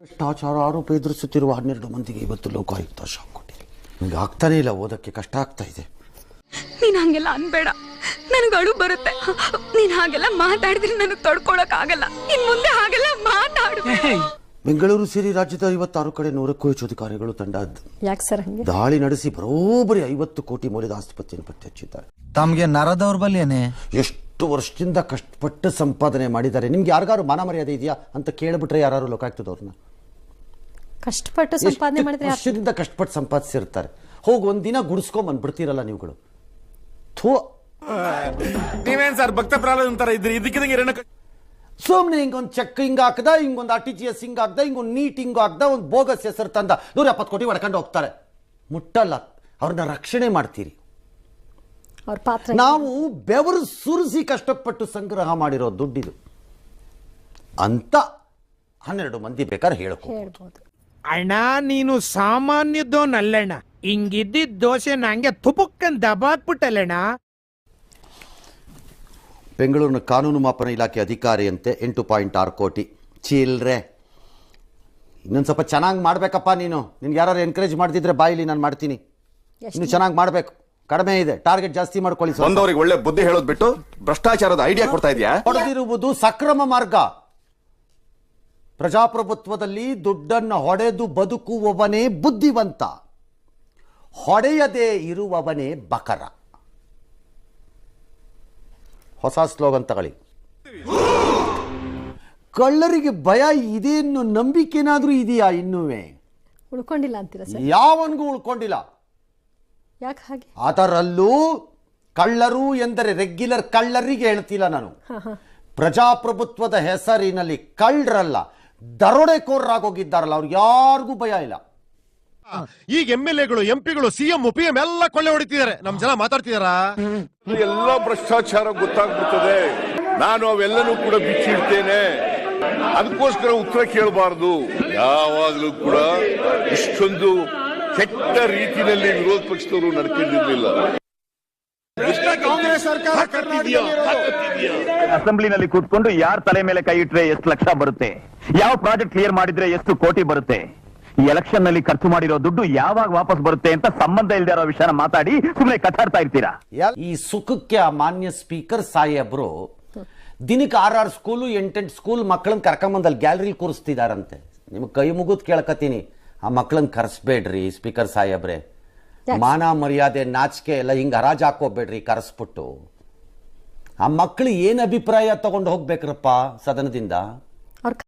ಭ್ರಷ್ಟಾಚಾರ ಆರೋಪ ಎದುರಿಸುತ್ತಿರುವ 12 ಮಂದಿಗೆ ಇವತ್ತು ಲೋಕಾಯುಕ್ತ ಶಾಕ್ ಕೊಟ್ಟಿದೆ. ನನಗೆ ಆಗ್ತಾನೇ ಇಲ್ಲ, ಓದಕ್ಕೆ ಕಷ್ಟ ಆಗ್ತಾ ಇದೆ. ನೀನ್ ಹಂಗೆಲ್ಲ ಅನ್ಬೇಡ, ನನಗೆ ಅಳು ಬರುತ್ತೆ. ನೀನ್ ಹಾಗೆಲ್ಲ ಮಾತಾಡಿದ್ರೆ ನನಗೆ ತಡ್ಕೊಳಕ್ ಆಗಲ್ಲ. ಇನ್ ಮುಂದೆ ಹಾಗೆಲ್ಲ ಮಾತಾಡ್ಬೇಡ. ಬೆಂಗಳೂರು ಸೇರಿ ರಾಜ್ಯದ 56 ಕಡೆ 100ಕ್ಕೂ ಹೆಚ್ಚು ಅಧಿಕಾರಿಗಳು ತಂಡ ಯಾಕೆ ಸರ್ ಹಂಗೆ ದಾಳಿ ನಡೆಸಿ ಬರೋಬ್ಬರಿ 50 ಕೋಟಿ ಮೌಲ್ಯದ ಆಸ್ತಿಪತ್ತಿಯನ್ನು ಪತ್ತೆ ಹಚ್ಚಿದ್ದಾರೆ. ತಮಗೆ ನರದೌರ್ಬಲ್ಯನೇ? ಎಷ್ಟು ವರ್ಷದಿಂದ ಕಷ್ಟಪಟ್ಟು ಸಂಪಾದನೆ ಮಾಡಿದ್ದಾರೆ. ನಿಮ್ಗೆ ಯಾರಿಗಾರು ಮಾನ ಮರ್ಯಾದೆ ಇದೆಯಾ ಅಂತ ಕೇಳಿಬಿಟ್ರೆ ಯಾರು ಲೋಕಾಯುಕ್ತದವ್ರನ್ನ? ಕಷ್ಟಪಟ್ಟು ಸಂಪಾದನೆ ಮಾಡಿದ್ರೆ ವರ್ಷದಿಂದ ಕಷ್ಟಪಟ್ಟು ಸಂಪಾದಿಸಿರ್ತಾರೆ. ಹೋಗಿ ಒಂದಿನ ಗುಡಿಸ್ಕೊಂಡ್ ಬಂದ್ಬಿಡ್ತೀರಲ್ಲ ನೀವುಗಳು. ಥೂ, ನೀವೇನ್ ಸರ್ ಭಕ್ತ ಪ್ರಹ್ಲಾದ್ ಅಂತಾರ ಇದ್ರಿ? ಇದಕ್ಕಿದಂಗೆ ಸುಮ್ನೆ ಹಿಂಗೊಂದು ಚೆಕ್ ಹಿಂಗ್ ಹಾಕದ, ಹಿಂಗೊಂದು RTGS ಹಿಂಗ್ ಹಾಕ್ದ, ಹಿಂಗೊಂದು ನೀಟ್ ಹಿಂಗ್ ಹಾಕ್ದ, ಒಂದು ಬೋಗಸ್ ಹೆಸರು ತಂದ 170 ಕೋಟಿ ಹೊಡ್ಕೊಂಡು ಹೋಗ್ತಾರೆ. ಮುಟ್ಟಲ್ಲ, ಅವ್ರನ್ನ ರಕ್ಷಣೆ ಮಾಡ್ತೀರಿ. ಅವ್ರ ಪಾತ್ರ ನಾವು ಬೆವರು ಸುರಿಸಿ ಕಷ್ಟಪಟ್ಟು ಸಂಗ್ರಹ ಮಾಡಿರೋ ದುಡ್ಡಿದು ಅಂತ 12 ಮಂದಿ ಬೇಕಾದ್ರೆ ಹೇಳ್ಬೋದು. ಅಣ್ಣ ನೀನು ಸಾಮಾನ್ಯದೋನಲ್ಲಣ್ಣ, ಹಿಂಗಿದ್ದಿದ್ದ ದೋಸೆ ನಂಗೆ ತುಪುಕ್ಕನ್ ದಬಾಕ್ಬಿಟ್ಟಲ್ಲಣ್ಣ. ಬೆಂಗಳೂರಿನ ಕಾನೂನು ಮಾಪನ ಇಲಾಖೆ ಅಧಿಕಾರಿಯಂತೆ 8.6 ಕೋಟಿ ಚಿಲ್ರೆ. ಇನ್ನೊಂದು ಸ್ವಲ್ಪ ಚೆನ್ನಾಗಿ ಮಾಡ್ಬೇಕಪ್ಪ ನೀನು. ನಿನ್ಗೆ ಯಾರು ಎನ್ಕರೇಜ್ ಮಾಡ್ತಿದ್ರೆ ಬಾಯಿಲಿ ನಾನು ಮಾಡ್ತೀನಿ. ಇನ್ನು ಚೆನ್ನಾಗಿ ಮಾಡಬೇಕು. ಕಡಿಮೆ ಇದೆ, ಟಾರ್ಗೆಟ್ ಜಾಸ್ತಿ ಮಾಡ್ಕೊಳ್ಳಿ. ಬಂದವರಿಗೆ ಒಳ್ಳೆ ಬುದ್ಧಿ ಹೇಳೋದ್ ಬಿಟ್ಟು ಭ್ರಷ್ಟಾಚಾರದ ಐಡಿಯಾ ಕೊಡ್ತಾ ಇದೆಯಾ? ಹೊಡೆದಿರುವುದು ಸಕ್ರಮ ಮಾರ್ಗ. ಪ್ರಜಾಪ್ರಭುತ್ವದಲ್ಲಿ ದುಡ್ಡನ್ನು ಹೊಡೆದು ಬದುಕುವವನೇ ಬುದ್ಧಿವಂತ, ಹೊಡೆಯದೇ ಇರುವವನೇ ಬಕರ. ಹೊಸ ಸ್ಲೋಗನ್ ತಗೊಳ್ಳಿ. ಕಳ್ಳರಿಗೆ ಭಯ ಇದೆ ಅನ್ನೋ ನಂಬಿಕೆನಾದ್ರೂ ಇದೆಯಾ? ಇನ್ನೂವೇ ಉಳ್ಕೊಂಡಿಲ್ಲ ಅಂತೀರಾ ಸರ್? ಯಾವನ್ಗೂ ಉಳ್ಕೊಂಡಿಲ್ಲ. ಯಾಕೆ ಹಾಗೆ? ಅದರಲ್ಲೂ ಕಳ್ಳರು ಎಂದರೆ ರೆಗ್ಯುಲರ್ ಕಳ್ಳರಿಗೆ ಹೇಳ್ತಿಲ್ಲ ನಾನು. ಪ್ರಜಾಪ್ರಭುತ್ವದ ಹೆಸರಿನಲ್ಲಿ ಕಳ್ಳರಲ್ಲ, ದರೋಡೆಕೋರರಾಗೋಗಿದ್ದಾರಲ್ಲ, ಅವ್ರಿಗೆ ಯಾರಿಗೂ ಭಯ ಇಲ್ಲ. ಈಗ MLAಗಳು MP ಗಳು CM PM ಎಲ್ಲ ಕೊಳ್ಳೆ ಹೊಡಿತಿದ್ದಾರೆ. ನಮ್ ಜನ ಮಾತಾಡ್ತಿದಾರ. ಎಲ್ಲ ಭ್ರಷ್ಟಾಚಾರ ಗೊತ್ತಾಗ್ಬಿಡ್ತದೆ. ನಾನು ಅವೆಲ್ಲನೂ ಕೂಡ ಬಿಚ್ಚಿಡ್ತೇನೆ. ಅದಕ್ಕೋಸ್ಕರ ಉತ್ತರ ಕೇಳಬಾರದು. ಯಾವಾಗಲೂ ಕೂಡ ಇಷ್ಟೊಂದು ಕೆಟ್ಟ ರೀತಿಯಲ್ಲಿ ವಿರೋಧ ಪಕ್ಷದವರು ನಡ್ಕೊಂಡಿರ್ಲಿಲ್ಲ. ಕಾಂಗ್ರೆಸ್ ಸರ್ಕಾರ ಅಸೆಂಬ್ಲಿನಲ್ಲಿ ಕೂತ್ಕೊಂಡು ಯಾರ ತಲೆ ಮೇಲೆ ಕೈ ಇಟ್ರೆ ಎಷ್ಟು ಲಕ್ಷ ಬರುತ್ತೆ, ಯಾವ ಪ್ರಾಜೆಕ್ಟ್ ಕ್ಲಿಯರ್ ಮಾಡಿದ್ರೆ ಎಷ್ಟು ಕೋಟಿ ಬರುತ್ತೆ, ಈ ಎಲೆಕ್ಷನ್ ನಲ್ಲಿ ಖರ್ಚು ಮಾಡಿರೋ ದುಡ್ಡು ಯಾವಾಗ ವಾಪಸ್ ಬರುತ್ತೆ ಅಂತ ಸಂಬಂಧ ಇಲ್ಲದೆ ಇರೋ ವಿಷಯನ ಮಾತಾಡಿ ಸುಮ್ಮನೆ ಕಟ್ಟಾಡ್ತಾ ಇರ್ತೀರಾ. ಈ ಸುಖಕ್ಕೆ ಆ ಮಾನ್ಯ ಸ್ಪೀಕರ್ ಸಾಹೇಬ್ರು ದಿನಕ್ಕೆ 6 ಸ್ಕೂಲು 8 ಸ್ಕೂಲ್ ಮಕ್ಕಳನ್ನ ಕರ್ಕೊಂಬಂದಲ್ಲಿ ಗ್ಯಾಲರಿಲಿ ಕೂರಿಸ್ತಿದಾರಂತೆ. ನಿಮ್ಗೆ ಕೈ ಮುಗಿದ್ ಕೇಳ್ಕತೀನಿ, ಆ ಮಕ್ಕಳನ್ನ ಕರೆಸ್ಬೇಡ್ರಿ ಸ್ಪೀಕರ್ ಸಾಹೇಬ್ರೆ. ಮಾನ ಮರ್ಯಾದೆ ನಾಚಿಕೆ ಎಲ್ಲ ಹಿಂಗೆ ಹರಾಜ್ ಹಾಕೋಬೇಡ್ರಿ ಕರೆಸ್ಬಿಟ್ಟು. ಆ ಮಕ್ಕಳು ಏನ್ ಅಭಿಪ್ರಾಯ ತಗೊಂಡು ಹೋಗ್ಬೇಕ್ರಪ್ಪ ಸದನದಿಂದ?